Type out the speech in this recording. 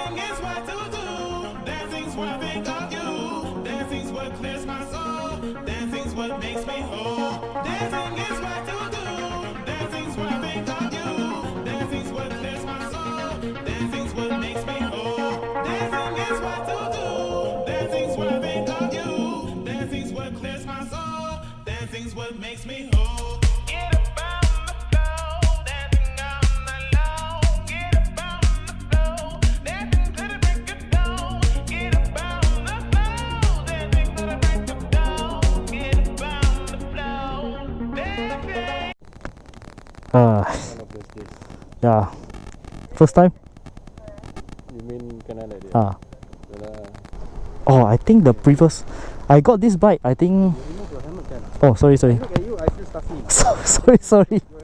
Dancing is what to do. Dancing's what I think of you. Dancing's what clears my soul. Dancing's what makes me whole. Dancing is what to do. Dancing's what I think of you. Dancing's what clears my soul. Dancing's what makes me whole. Dancing is what to do. Dancing's what I think of you. Dancing's what clears my soul. Dancing's what makes me whole. Get up on the floor, dancing on the low. Get up on the floor, dancing to the break of dawn. Get up on the floor, dancing to the break of dawn. Get up on the floor, dancing. One of those days. Yeah. First time? You mean kena like that? Yalah. Oh, I think the previous I got this bike, I think. You remove your helmet kan? Oh, sorry. Look at you, I feel stuffy. Sorry. Your